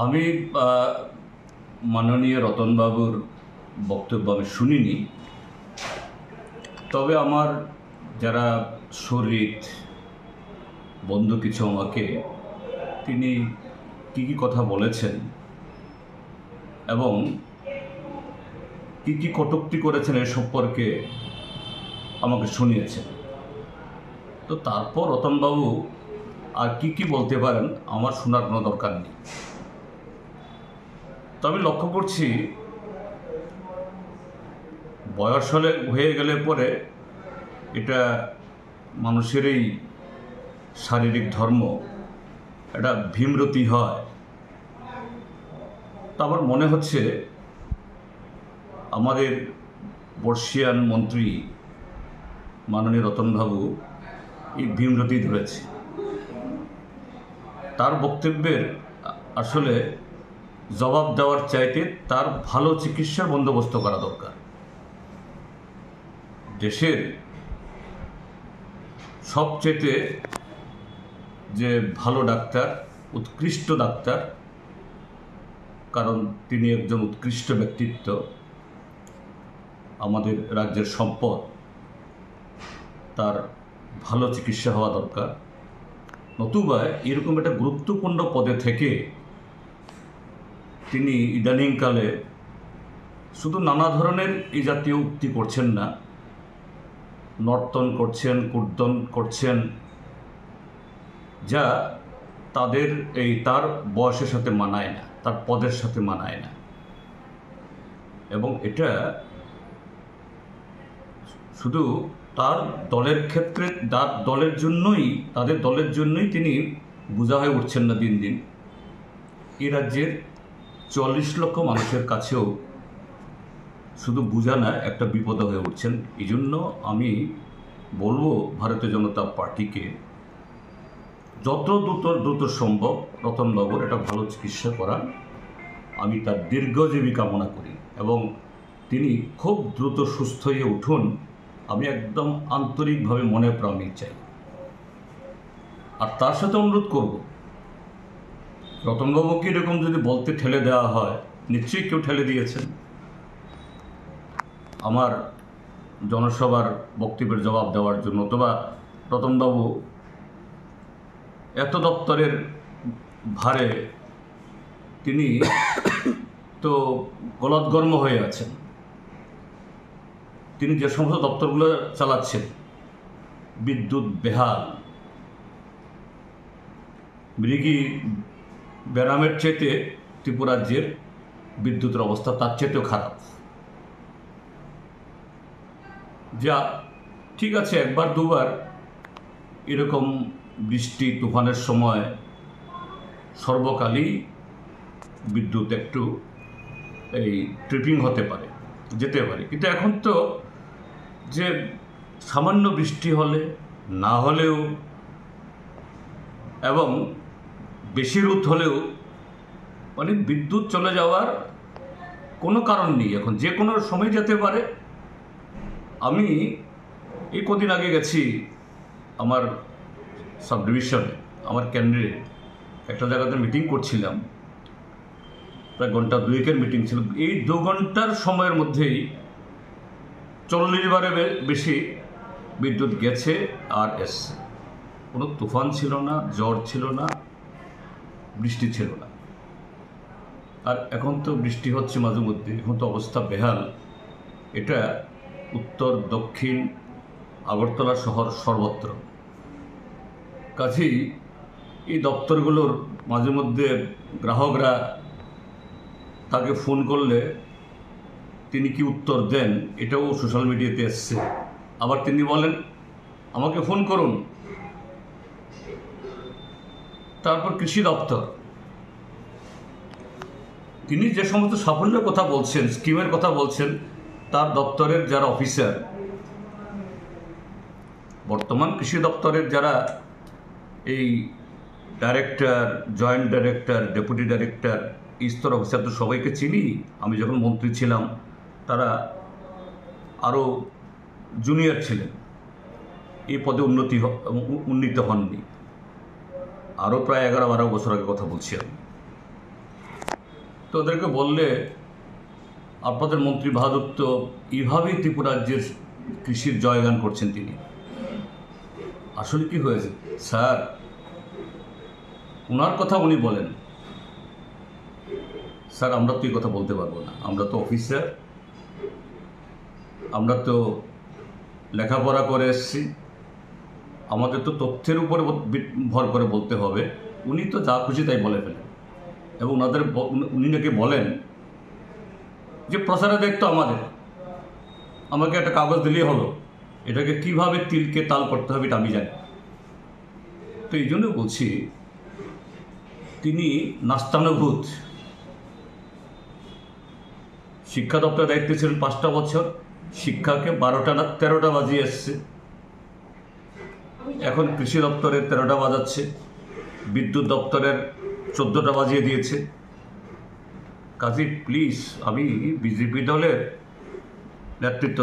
আমি মাননীয় রতনবাবুর বক্তব্য আমি শুনিনি, তবে আমার যারা শরীর বন্ধু কিছু আমাকে তিনি কী কী কথা বলেছেন এবং কী কী কটূক্তি করেছেন এ সম্পর্কে আমাকে শুনিয়েছেন। তো তারপর রতনবাবু আর কি কি বলতে পারেন আমার শোনার কোনো দরকার নেই। তো আমি লক্ষ্য করছি বয়স হয়ে গেলে পরে এটা মানুষেরই শারীরিক ধর্ম, এটা ভীমরতি হয়। তো আমার মনে হচ্ছে আমাদের বর্ষীয়ান মন্ত্রী মাননীয় রতনবাবু এই ভীমরতি ধরেছে। তার বক্তব্যের আসলে জবাব দেওয়ার চাইতে তার ভালো চিকিৎসার বন্দোবস্ত করা দরকার। দেশের সবচেয়ে যে ভালো ডাক্তার, উৎকৃষ্ট ডাক্তার, কারণ তিনি একজন উৎকৃষ্ট ব্যক্তিত্ব, আমাদের রাজ্যের সম্পদ, তার ভালো চিকিৎসা হওয়া দরকার। নতুবা এরকম একটা গুরুত্বপূর্ণ পদে থেকে তিনি ইদানিংকালে শুধু নানা ধরনের এই জাতীয় উক্তি করছেন না, নর্তন করছেন, কীর্তন করছেন, যা তার বয়সের সাথে মানায় না, তার পদের সাথে মানায় না। এবং এটা শুধু তার দলের ক্ষেত্রে, তাদের দলের জন্যই তিনি বোঝা হয়ে উঠছেন না দিন দিন। এই রাজ্যের ৪৪ লক্ষ মানুষের কাছেও শুধু বোঝা না, একটা বিপদ হয়ে উঠছেন। এই জন্য আমি বলবো ভারতীয় জনতা পার্টিকে যত দ্রুত সম্ভব রতনবাবুর একটা ভালো চিকিৎসা করান। আমি তার দীর্ঘজীবী কামনা করি এবং তিনি খুব দ্রুত সুস্থ হয়ে উঠুন। আমি একদম আন্তরিকভাবে মনে প্রাণে চাই। আর তার সাথে অনুরোধ করব, রতনবাবুকে এরকম যদি বলতে ঠেলে দেওয়া হয়, নিশ্চয়ই কেউ ঠেলে দিয়েছেন। আমার জনসভার বক্তব্যের জবাব দেওয়ার জন্য, অথবা রতনবাবু এত দপ্তরের ভারে তিনি তো গলদঘর্ম হয়ে আছেন। তিনি যে সমস্ত দপ্তরগুলো চালাচ্ছেন, বিদ্যুৎ বেহাল, মৃগী ব্যারামের চেয়ে ত্রিপুরা রাজ্যের বিদ্যুতের অবস্থা তার চেয়েও খারাপ। যা ঠিক আছে, একবার দুবার এরকম বৃষ্টি তুফানের সময় সর্বকালই বিদ্যুৎ একটু ট্রিপিং হতে পারে, যেতে পারে। কিন্তু এখন তো যে সামান্য বৃষ্টি হলে, না হলেও এবং বেশি রোদ হলেও মানে বিদ্যুৎ চলে যাওয়ার কোনো কারণ নেই। এখন যে কোনো সময় যেতে পারে। আমি এই কদিন আগে গেছি আমার সাব ডিভিশনে, আমার কেন্দ্রে একটা জায়গাতে মিটিং করছিলাম, প্রায় ঘন্টা 2-এর মিটিং ছিল। এই 2 ঘন্টার সময়ের মধ্যেই 40 বারে বেশি বিদ্যুৎ গেছে আর এসছে। কোনো তুফান ছিল না, ঝড় ছিল না, বৃষ্টি ছিল না। আর এখন তো বৃষ্টি হচ্ছে মাঝে মধ্যে, এখন তো অবস্থা বেহাল। এটা উত্তর, দক্ষিণ, আগরতলা শহর সর্বত্র। কাজেই এই দপ্তরগুলোর মাঝে মধ্যে গ্রাহকরা তাকে ফোন করলে তিনি কি উত্তর দেন, এটাও সোশ্যাল মিডিয়াতে এসছে। আবার তিনি বলেন আমাকে ফোন করুন। তারপর কৃষি দপ্তর, তিনি যে সমস্ত সাফল্যের কথা বলছেন, স্কিমের কথা বলছেন, তার দপ্তরের যারা অফিসার, বর্তমান কৃষি দপ্তরের যারা এই director, joint director, deputy director, এই স্তর অফিসার তো সবাইকে চিনি। আমি যখন মন্ত্রী ছিলাম তারা আরও জুনিয়র ছিলেন, এই পদে উন্নীত হননি। আরও প্রায় 11-12 বছর আগে কথা বলছি আমি। তো ওদেরকে বললে আপনাদের মন্ত্রী বাহাদুর তো এইভাবেই ত্রিপুরা রাজ্যের কৃষির জয়গান করছেন তিনি। আসলে কি হয়েছে স্যার, ওনার কথা উনি বলেন। স্যার আমরা তো এই কথা বলতে পারবো না, আমরা তো অফিসার, আমরা তো লেখাপড়া করে এসেছি, আমাদের তো তথ্যের উপরে ভর করে বলতে হবে। উনি তো যা খুশি তাই বলে ফেলেন এবং উনি নাকি বলেন যে প্রচারের দায়িত্ব আমাদের, আমাকে একটা কাগজ দিলেই হলো, এটাকে কিভাবে তিলকে তাল করতে হবে এটা আমি জানি। তো এই জন্য বলছি তিনি নাস্তানুভূত। শিক্ষা দপ্তরের দায়িত্বে ছিলেন 5টা বছর, শিক্ষাকে 12টা না 13টা বাজিয়ে এসছে। এখন কৃষি দপ্তরের 13টা বাজাচ্ছে, বিদ্যুৎ দপ্তরের 14টা বাজিয়ে দিয়েছে। কাজী প্লিজ, আমি বিজেপি দলের নেতৃত্ব